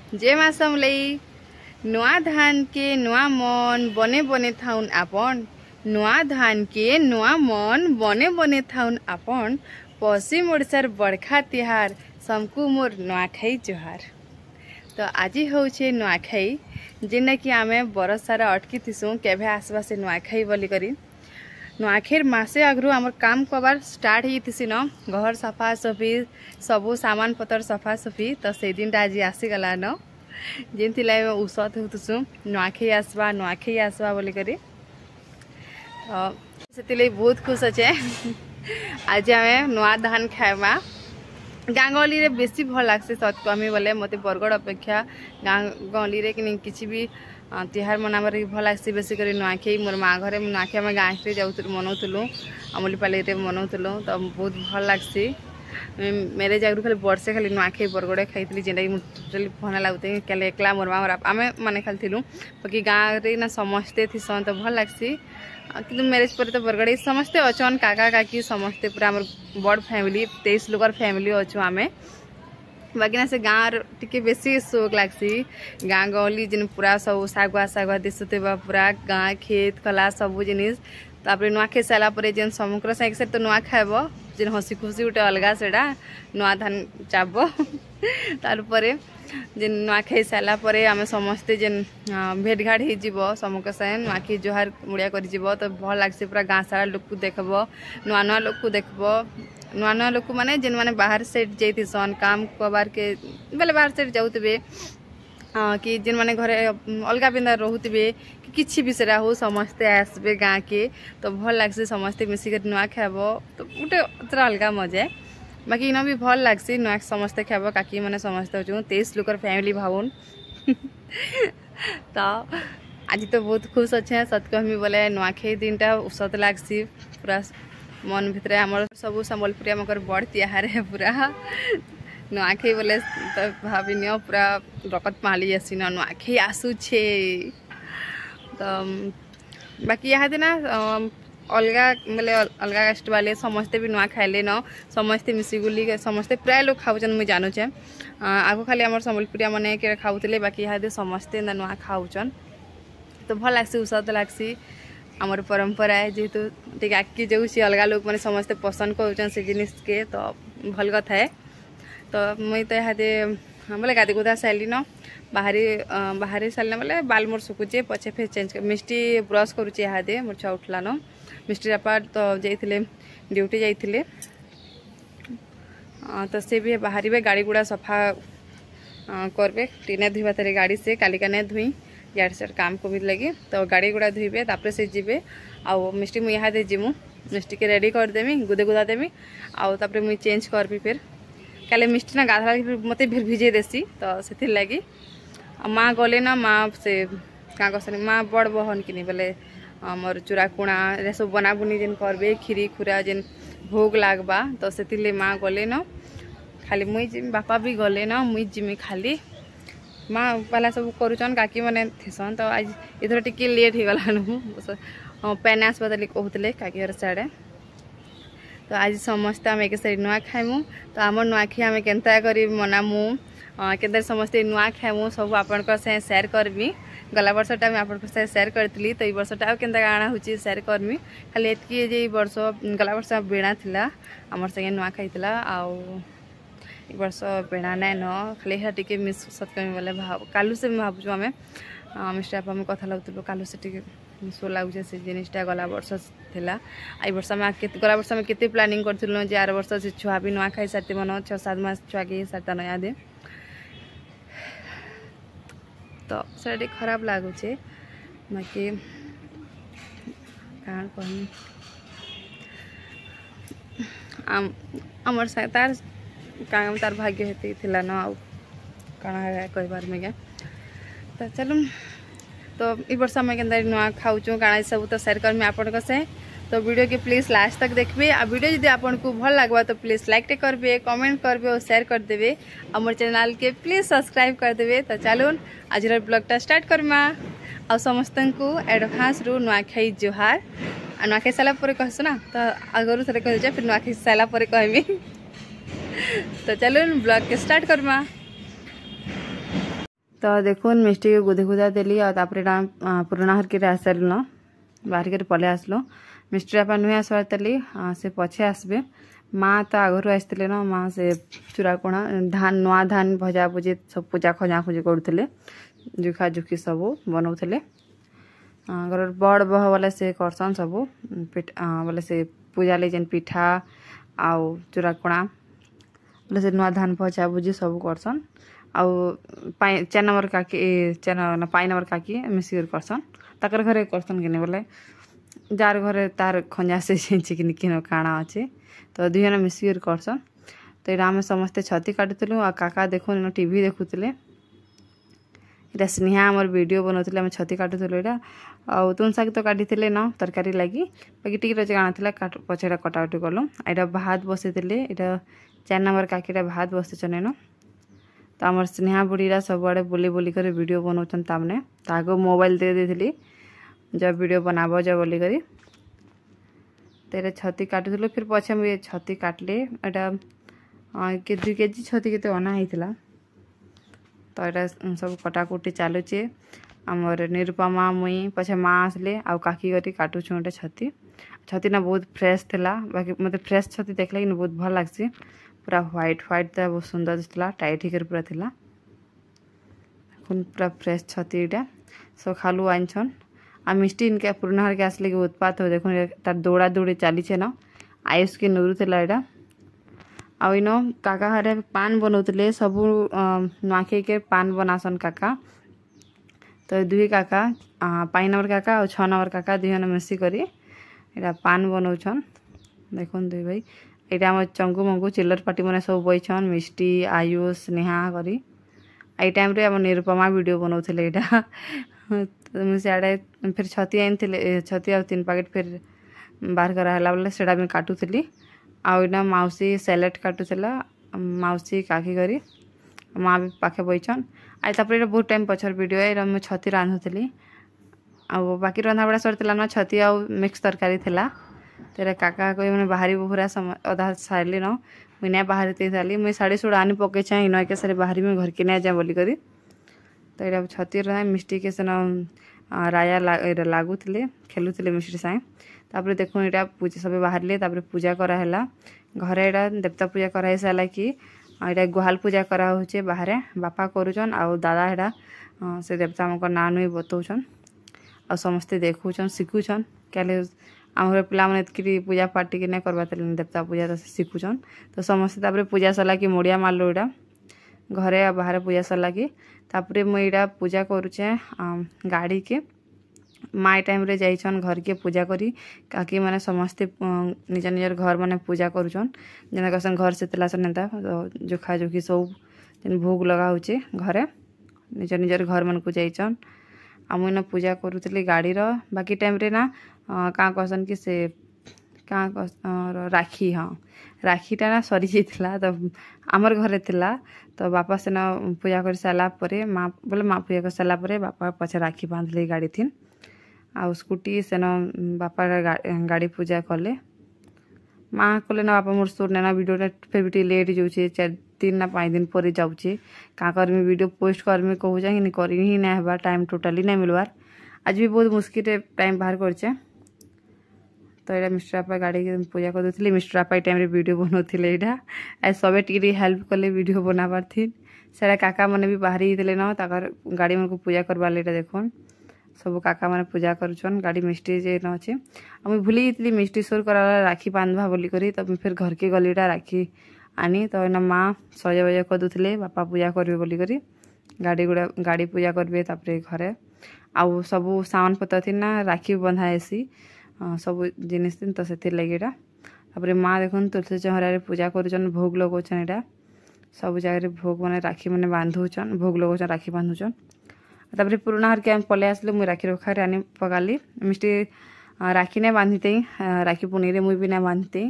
जय माँ समलई नुआ धान के नुआ मन बने बने थाउन आपन नुआ धान के नुआ मन बने बने थाउन आपन पश्चिम ओडिशार बड़खा तिहार समकु मोर नुआखाई जोहार। तो आज हूँ नुआखाई जेना कि आमे बरस सारा अटकी थिसुँ केभे आसबा से नुआखाई बोली करी। नुआखाई मासे आगु आमर काम कबार स्टार्ट ही न घर सफा सफी सबू सामान पतर सफा सफी। तो से दिन आज आसीगला न जेन उसत होतुसु नुआखाई आसबा बोली करी। तो से बहुत खुश अच्छे आज आम नुआ धान खाइबा। गाँ गहली रे बेसी भल लागसे सत कमी बोले मते बरगड़ अपेक्षा गाँ गहली रे कि भी तिहार मनाबार भल लागसी। बेसी कर नुआखाई मोर माँ घरे नुआखाई आम गाँ से जाऊ मनाऊलु अमलीपाली मनाऊलु तो बहुत भल लागसी। मेरेज आगु खाली वर्षे खाली नुआखाई बरगड़े खाई जेनटा कि टोटाली भना लगुते क्या एकला मोर माँ आम मैंने खाली बाकी गाँव रे ना समस्ते थीसन तो भल लागसी। कि मैरेज पर तो बरगड़े समस्ते अच्छन काका काकी समस्ते पूरा आम बड़ फैमिली 23 लोकर फैमिली अच्छु आमे। बाकी ना से गाँव टिके बेसी शौक लागसी। गाँ गहली जिन पूरा सब सागुआ सागुआ दिशुते पूरा गाँ खेत खला सबू जिनिस तापर नुआ खाई सारापर जेन समग्र साइक से तो नुआ खाइब जेन हसी खुशी गोटे अलग से नुआ धान चाब तारपर जेन नुआ खाई सारापर आम समस्ते जेन भेट घाट हो समक साए नुआ खाई जोहार मुड़िया कर तो भल लागसी। पूरा गाँ सारा लोक को देखब नुआ नुआ लोक को देखब नुआ नुआ लोक माने जेन माने बाहर सेट जाइथिसन काम कबार के बेले बाहर सेट जाउतबे कि जेन माने घरे अलगा बिंदा रोहुतबे कि किछि विषय हो समस्ते आसबे गाँ के तो भल लागसी। समस्ते मिसिक नुआ खाइब तो गोटे अतरा अलगा मजा है। बाकी इन भी भल लागसी नुआ समस्ते खाइब काकी माने समस्ते हो 23 लोकर फैमिली भावुन तो आज तो बहुत खुश अच्छे सत कहमी बोले नुआखाई दिनटा उसत लागसी। पूरा मन भितर आमर सब संबलपुरी आमकर बड़ तिहार है पूरा नुआखाई बोले तो भाविन पूरा रकत माली आसी नुआखाई आसुछे। तो बाकी यहाँ दिन अलगा बोले अलगा कास्ट वाले समस्ते भी नुआ खाइले न समस्ते मिसिगुली समस्ते प्राय लोग खाऊन मुझे जानूचे आगो खाली आम संबलपुरिया मैंने के खाऊले बाकी यहाँ समस्ते नुआ खाऊन तो भल लागसी उसत लागसी। आमर परंपरा है जेहेतु टे आगे जाऊँगी अलग लोग मैंने समस्ते पसंद कर जिनिस के तो भल कथा है। तो मुई तो यहाँ बोले गाधी गुधा सारी न बाहरी सारे बोले बाल मोर सुखुचे पचे फिर चेंज कर मिष्टी ब्रश करुचे यहाँ मोर छुआ उठला न मिष्टी बापा तो जाइए ड्यूटी जाइए तो से भी बाहर गाड़ी गुड़ा सफा करबे टीने धुआ तेरे गाड़ी से कालिका नहीं धुई यार से काम को भी लगे तो गाड़ी गुड़ा धुबे तापर से जीवे आउ मिष्टी मुई यहाँ जीमु मिष्टी के रेडी करदेमी गुदे गुदा देमी आउ तापर मुई चेंज करबी फिर काले मिष्टी ना गाधा मत फिर भिजे देसी तो से लगी माँ गले ना माँ से क्या कहते माँ बड़ बहन कि बोले मोर चूरा कुणा ये सब बना बुनी जेन करबे खीरी खुरा जेन भोग लागबा तो से माँ गले न खाली मुई जिमी बापा भी गले न मुई जिमी खाली माँ पहला सब करुचन काकी मैंने थीसन। तो आज इधर टिके लेट हो गला पेन आसबा कहते काकी घर साढ़े तो आज समस्ते आम एक साइड नुआ खाइमु तो आम नुआखाई आम केन्ता करी मनामु के समस्ते नुआ खाइमु सब आपण से शेयर करमी। गला वर्षटा मुझे आप शेयर करी तो ये वर्षटा आउ केन्ता काଣା होची शेयर करमी खाली एतकी जे वर्ष गला वर्ष बेणा थिला आमर संगे नुआखाई थिला आउ एक वर्ष बेणा नाइन खाली यहाँ टी मिस सत कमी बोले भाव कालू से भावुँ आम मिस्टर आप कथा लगुलु कालू से टी मिसो लगुचे से जिनिसटा गला वर्ष थिला आई वर्ष आम गला वर्ष आम केते प्लानिंग करूँ जे आर वर्ष से छुआ भी नुआ खाई सारती मन 6-7 मास छुआ के सारता नया दे तो से खराब लगुचे बाकी कहाँ कहनी आमर तार काम तार भाग्य हेती थिला न आउ काଣା कहबार में तो चलो तो ये वर्ष आम के नुआ खाऊँ काଣା सब तो शेयर करमी आपण से। तो वीडियो के प्लीज लास्ट तक देखबे आ वीडियो यदि आपन को भल लगवा तो प्लीज लाइक टे करबे कमेंट करबे और शेयर कर देबे हमर चैनल के प्लीज सब्सक्राइब कर देबे। तो चलो आज ब्लॉगटा स्टार्ट करमा आ समस्त को एडवांस रु नुआखाई जोहार आ नुआखाई सारा पर कहसु ना तो आगरू थरे कह फिर नुआखाई सारा पर कहबी तो चलो ब्लॉग के स्टार्ट करमा। तो देखुन मिष्टी के गुदे गुदा देली और पुराना हर के आसल न बाहर के पले आसलो मिस्ट्री आप नुहे आसबार तली से पछे आसबे माँ तो आगु आसते न माँ से चूराकोणा धान नुआ धान भजा भुजी सब पूजा खजा खुजी करुले जुखा जुखी सब बनाऊले घर बड़ बह बोले से करसन सब बोले से पूजा ले जेन पिठा आउ चूराकोणा बोले से नुआ धान भजा भुजी सब करसन आउ चेन नंबर काकी चेन पाई नंबर काकी मिसिक करसन ताकर घरे करसन कि बोले जार घरे तार खंजा से कि काଣା अच्छे तो दुई जन मिसिक करसन तो यहाँ आम समस्ते छती काटुलु आ काका देखुन टीवी देखुले इटा स्नेहा आमर वीडियो बनाऊे आम छती काटुलु यहाँ आउ तुन शाग तो काटी न तरकारी लगी बाकी टी रचे काଣା पछेटा कटाकटी कलु यहाँ भात बसई यहाँ 4 नंबर काकीटा भात बसईन न तो आमर स्नेहा बुढ़ीरा सबुआड़े बुली बुली कर वीडियो बनाऊन तामने ताको मोबाइल दे देली जब वीडियो बनाबो जब बोली करी तेरे छती काटुलु फिर पछे मुझे छती काटले एटा के 2 केजी छती के अना होता तो यहाँ सब कटाकुटी चलुचे आमर निरुपमा मुई पछे माँ आसले आउ काकी करी काटुछु गोटे छती छती ना बहुत फ्रेश थिला बाकी मते फ्रेश छती देखले कि बहुत भल लागसी पूरा व्हाइट व्हाइट था बहुत सुंदर दिखला टाइट हिकर पूरा थिला पूरा फ्रेश छती यहाँ सब खालु आनछन आ मिष्टी इनके पुराना हर के आसले कि उत्पात हो देखो तार दौड़ा दौड़ी चली न आयुष के नुरुला यहाँ आउ इन काका हरे पान बनाऊले सब नुआखई के पान बनासन काका तो 2 काका 5 नंबर काका और 6 नंबर काका 2 जन मिसिक यहाँ पान बनाऊन देखुन 2 भाई यहाँ आम चंगु मंगु चिल्लर पार्टी मैंने सब बैठन मिष्टी आयुष स्नेहा करी आई टाइम रे आम निरुपमा वीडियो बनाऊले यहाँ तो सियाड़े फिर छती आनी छती आ 3 पैकेट फिर बाहर कराला बोले से काटुली आउना मौसी सैलेड काटुला मौसी काकी करी माँ भी पाखे बैठन आई बहुत टाइम पछर वीडियो है मुझे छती रांधुली आ बाकी रंधा बड़ा सरला ना छती आ मिक्स तरकारी थिला तेरा काका कोई मैंने बाहरी पूरा अधा सारली न मुझे बाहर सारी मुझे शाड़ी सुड़ा आनी पकई इन के सारे बाहरी में घर के नहीं जाए बोली करी तो यहाँ छती रहा मिष्टी के सेन राया लागुले खेलुले मिष्टी साए तापर देखो यहाँ पूजा सब बाहर पूजा कराला घरे यहाँ देवता पूजा कराई सारा कि यहाँ गुहाल पूजा कराऊे बाहर बापा करुचन आउ दादा यहाँ से देवता आम ना नुई बताऊन आ समस्ते देखुन शिखुन क्या आम पिला मैंने पूजा पाठ टी नहीं करवा देवता पूजा तो शिखुन तो समस्ते पूजा सरला कि मुड़िया मारलु यहाँ घरे बाहर पूजा सरला कि मुझे पूजा करुचे गाड़ी के माँ टाइम रे जाइछन घर के पूजा करी काकी मैंने समस्ते निज निजर घर मैंने पूजा करुचन जेना कहसन घर से तिलासन एंता तो जोखा जोखी सब जेन भोग लगा होचे घरे निज निजर घर मन को जाइछन आ मुझे पूजा करुली गाड़ी बाकी टाइम रे ना क्या कहसन कि से क्या राखी हाँ राखीटा ना सरी जाइथिला तो आमर घरे थिला तो बापा से ना पूजा कर सारा परे माँ बोले माँ पूजा कर सारा परे बापा पछे राखी बांधले गाड़ी थी आ स्कूटी सेन बापा गाड़ी पूजा कले माँ कले ना बापा मोर सुर ना वीडियो फिर भी लेट जाऊे 4-3 ना 5 दिन पर जाऊे क्या करमी वीडियो पोस्ट करमी कहूँ कि करी ही ना हबार टाइम टोटाली नहीं मिलवार आज भी बहुत मुश्किल टाइम बाहर करचे तो यहाँ मिस्टर आपा गाड़ी के पूजा कर दूसरी मिस्टर आपा टाइम रे वीडियो बनाऊे यहाँ सबे टी हेल्प कले वीडियो बनाबार थी सारा काका मैंने भी बाहर ही ना ताकर गाड़ी मन को पूजा करवार देखुन सब काका मैंने पूजा करुचन गाड़ी मिस्टी जे न अच्छे मुझे भूली जाती मिस्टी सोर करा राखी बांधवा बोली करी तो फिर घर के गलीटा राखी आनी तो ना माँ सजा बजा कर दूसरे बापा पूजा करेंगे बोली करी गाड़ी पूजा करेंगे तापर घरे आउ सब सामान पतर थी ना राखी बंधा हेसी सब जिनिस थी तो से लगे तापर माँ देखुन तुलसी चौरा पूजा करुचन भोग लगाउछन यहाँ सब जगह भोग मैंने राखी मैंने बांधुचन भोग लगाउछन राखी बांधुचन तापर पुराना हर के आम पलै आसलु मुझे राखी रखा आनी पकाली मिष्टी राखी नहीं बांधते राखी पुनी मुझे भी नहीं बांधते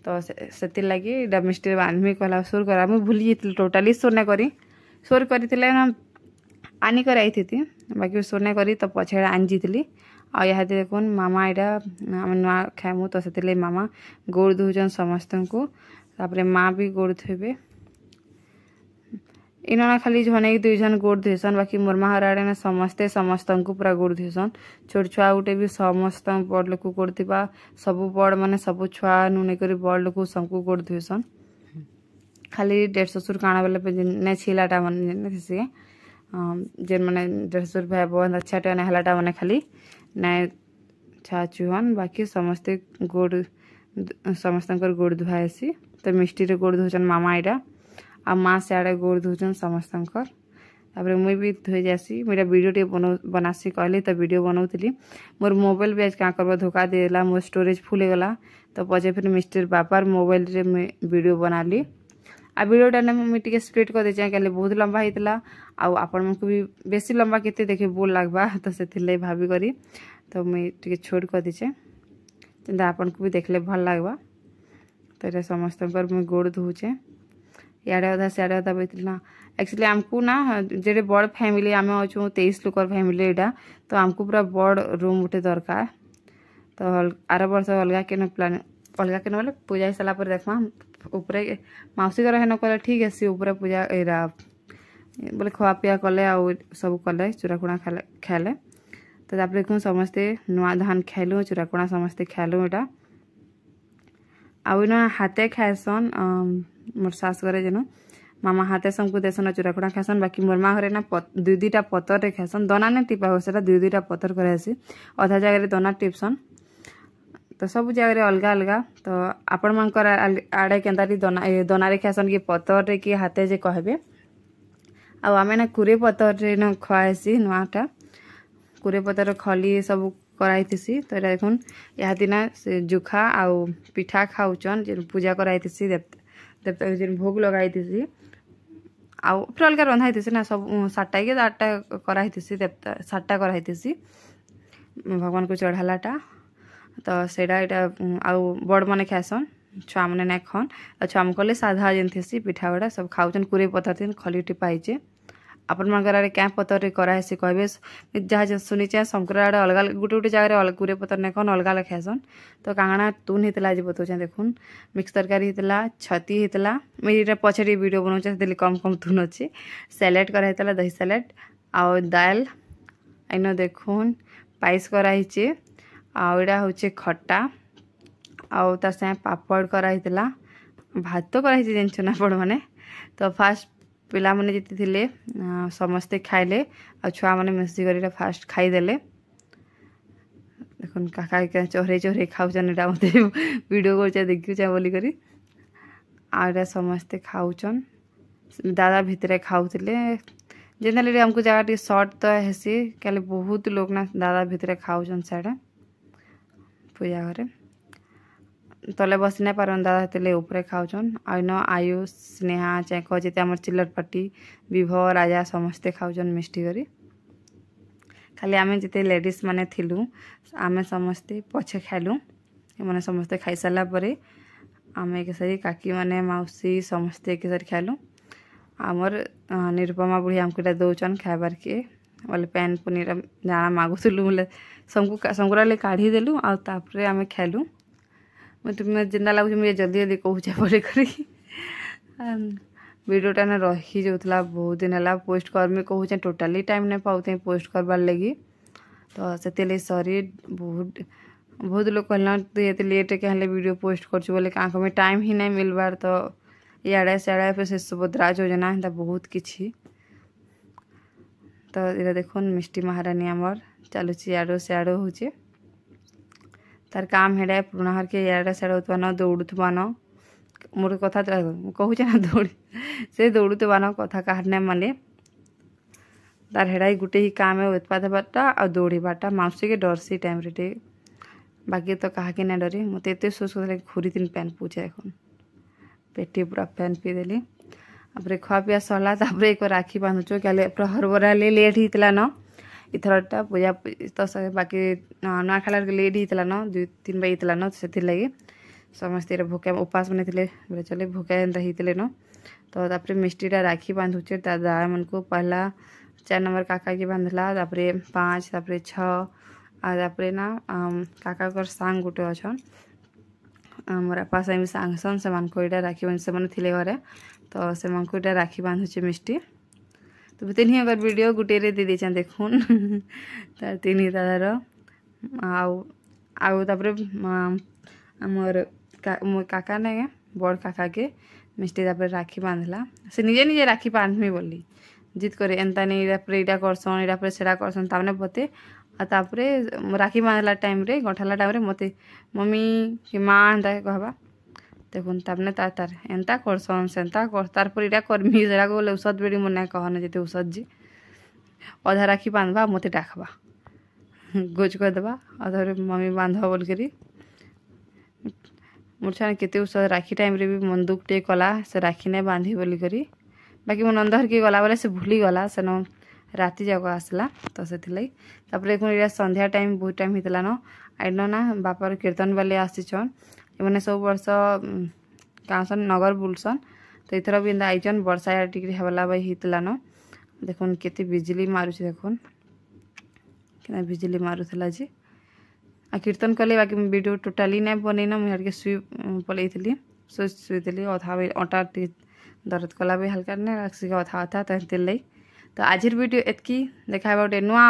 तो से लगे मिष्टी बांधमी कहला सोर करा मुझे भूली जाती टोटाली सोर नहीं करी सोर करी आनी कर आई थी बाकी सोर नहीं करी तो पछे आनी जीतली आ यहाँ देखुन मामा यहाँ आम नुआ खाएमु तो से मामा गोड़ धोचन समस्त को तापर माँ भी गोड़ धोबे इना खाली जने दुई जन गोड़ धुसन बाकी मोर माँ आड़े ना समस्ते समस्त को पूरा गोड़ धुसन छोट छुआ गोटे भी समस्त बड़ लोक गोड़ थी सब बड़ माने सब छुआ नुने कर बड़ लोक सबको गोड़ धुसन खाली 150 काଣା बेले ने छिलाटा मन से जेन माने 150 भाई बहुत अच्छा टे हलाटा माने खाली ने छाचुहन बाकी समस्ते गोड़ समस्त गोड़ धुआसी तो मिष्टी रे गोड़ धुचन मामा एटा आ माँ सियाड़े गोड़ धुचन समस्त मुई भी धोई जासी मुझे वीडियो टे बनासी कहली तो वीडियो बनाऊली मोर मोबाइल भी आज क्या करबा धोखा देला मोर स्टोरेज फुल हो गला तो पचे फिर मिस्टर बापार मोबाइल रे मुई वीडियो बनाली आ वीडियोटा ने मुझे स्प्लिट कर देचे क्या बहुत लंबा होता आपण को भी बेसी लंबा केते देखे बोल लगवा तो से भाभी करी तो मुझे छोट कर देचे जेनता आपन को भी देखले भल लगवा तो ये समस्त मुझे गोड़ धोचे इे अधा सियाड़े अधा बैठना एक्चुअली आमको ना जे बड़ फैमिली आम अच्छु 23 लोक फैमिली यहाँ तो आमको पूरा बड़ रूम गोटे दरकार तो आर वर्ष अलग के प्लान अलग के बोले पूजा सारा देखमा उपरे मौसी घर हेन कले ठीक है सी उपरे पूजा एरा बोले खुआ पिया कले आ सब कले चूराकुणा खाले तो तापर देखूँ समस्ते नुआ धान खाइलु चूराकुणा समस्ते खाइलु यहाँ आउ हाथे खाएसन मोर सास घरे जेन मामा हाथे सबको देसन चूराकुणा खाएसन बाकी मोर माँ घरे ना दुई दुईटा पतर रे खाएसन दना नहीं टिपा हो से दुई दुईटा पतर करासी अधा जगह दना टिपसन तो सब जगह अलग अलग तो आपण मानकर आड़े केन्ता दना रे खाएसन कि पतर रे कि हाथे जे कहबे आमे ना कुरे पतर रे न खुआसी नुआटा कुरे पतर खली सब कराइथिसी तो देखुन यहाँ दिन से जुखा आउ पिठा खाऊचन जे पूजा कराइथिसी देवता जेन भोग लगाइथिसी आउ फिर अलग रंधाइथिसी ना सब 7टा कि 8टा कराइथिसी देवता 7टा कराइथिसी भगवान को चढ़ालाटा तो सेटा यहाँ आउ बड़ मैंने खाएसन छुआ मैंने ना खन छुआ मन कले साधा जेन थी पिठा गुड़ा सब खाऊचन कुरे पतर थी खली टिपाइचे आपण मन आड़े क्या पतर रे कराहे कहे जहाँ शुनीचे शंकर आड़े अलग गोटे गोटे जगह अलग कुरे पतर नहीं कौन अलग अलग खाएसन तो कांगना तुन होता आज बताऊँ देखुन मिक्स तरकारी होता छती होता मुझे पछे वीडियो बनाऊे कम कम तुन अच्छे सैलेड कराइला दही सैलेड आउ दाल इन देखुन पाइस कराइचे आउटा हूँ खट्टा आउ तार साथ पापड़ कराइला भात तो कराइचे जानछन आपण मैंने तो फास्ट पिला माने जिते थिले समस्ते खाइले आ छुआ माने मिसिक फास्ट खाईदेले देखुन काका क्या चोरे चोरे खाऊचन एटा मते वीडियो कर देखुचा बोली करी आ समस्ते खाऊचन दादा भितरे खाऊले जेनली हमको जगह टी सर्ट तो हेसी क्या बहुत लोग ना दादा भितरे खाऊचन साड़े पूजा घरे तले बसी ना पारन दादा तेले ऊपर खाऊचन आइन आयुष स्नेहा चेक जिते आम चिल्लर पार्टी विभव राजा समस्ते खाऊचन मिष्टी करी खाली आमे जिते लेडीज माने थिलु आमे समस्ते पछे खाइलु मैंने समस्ते खाई सारा पर आम एक सारी काकी माने मौसी समस्ते एक सारी खाइलु आमर निरुपमा बुढ़ी आमको दौचन खाइबार के बोले पैन पनीर जाना मागुलु बोले सबको काढ़ी देलु आउे आम खाइलु तुम्हें जिंदा लगुच मुझे जल्दी जल्दी कहूचे बोले करी वीडियोटा ना रही जाऊला बहुत दिन है पोस्ट करमी कहूचे टोटाली टाइम नहीं पाते पोस्ट करवार लगी तो से सॉरी बहुत लोग कहला तु ये लेट के वीडियो पोस्ट कर बोले क्या में टाइम ही नहीं मिलबार तो इे सियाड़े फिर से सुभद्रा योजना है बहुत किसी तो ये देखुन मिष्टी महारानी आमर चलुची याडो सियाड़ होचे तार काम हेडा पुराणा हर के याडा सियाड़ होता न दौड़ुवा न मोर कथा कहूचे ना दौड़ से दौड़ुवा न कथा काहर नहीं माने तार हेडा गोटे ही काम है उत्पाद हेबाटा आ दौड़ाटा मौसी के डर से टाइम रे बाकी तो कहा कि ना डरी मत एत सोच कर घूरी तीन पैन पूछे एन पेटी पूरा पैन पी देली अपरे खुआ पिया सरला एक राखी बांधुचो क्या हरबरा लेट होता न इथरटा पूजा तो बाकी ना खाला लेट होता न 2-3 बजे होता न से लगे समस्ते भोके उपास बने बोले चले भोके होते न तो तापर मिष्टीटा राखी बांधुचे दादा मन को पहला 4 नंबर काका के बांधला 5 6 आपर ना काका कर सांग गोटे अच्छन मोर आपा सामी सांग सन से राखी बांध से थे घरे तो से राखी बांधुचे मिष्टी तो तीन ही अगर वीडियो गुटे रे दे देछन देखुन तार तीन ही दादार आउ तापर हमर मो काका ने बड़ काका के मिस्टी तापर राखी बांधला से निजे निजे राखी बांधमी बोली जिद करे एंता नहीं इटा करसन इटा पर सेड़ा करसन तामने बते तापर राखी बांधला टाइम रे गठाला टाइम रे मते मम्मी कि माँ एंता कहबा देखुन तामने तार एंता करसन सेंता कर तार पर इटा करमी सेड़ा को बोले औषध बेड़ी मन नहीं कहना जेते औषध जी अधा राखी बांधबा मते डाकबा गोज कर देबा अधर मम्मी बांधवा बोल करी मोर छाने केते औषध राखी टाइम रे भी मन दुख टे कला से राखी नहीं बांधी बोली करी बाकी मन अंदर के गला बोले से भूली गला सेन राति जाक आसला तो से तापर संध्या टाइम बहुत टाइम होता न आइन ना बापार कीर्तन वाले आसीछन एमने सब वर्ष कासन नगर बुलसन तो इथर भी आईचन वर्षा टिक हवाला बाई होता न देखुन केते बिजली मारुछ देखुन कि बिजली मारुला जी आ कीर्तन कले बाकी वीडियो टोटाली नहीं बनईन मुझे शुई पलैली शुई अधा अटा दर्द कला भी हल्का नहीं अधा अधा तो आज वीडियो एतकी देखा गोटे नुआ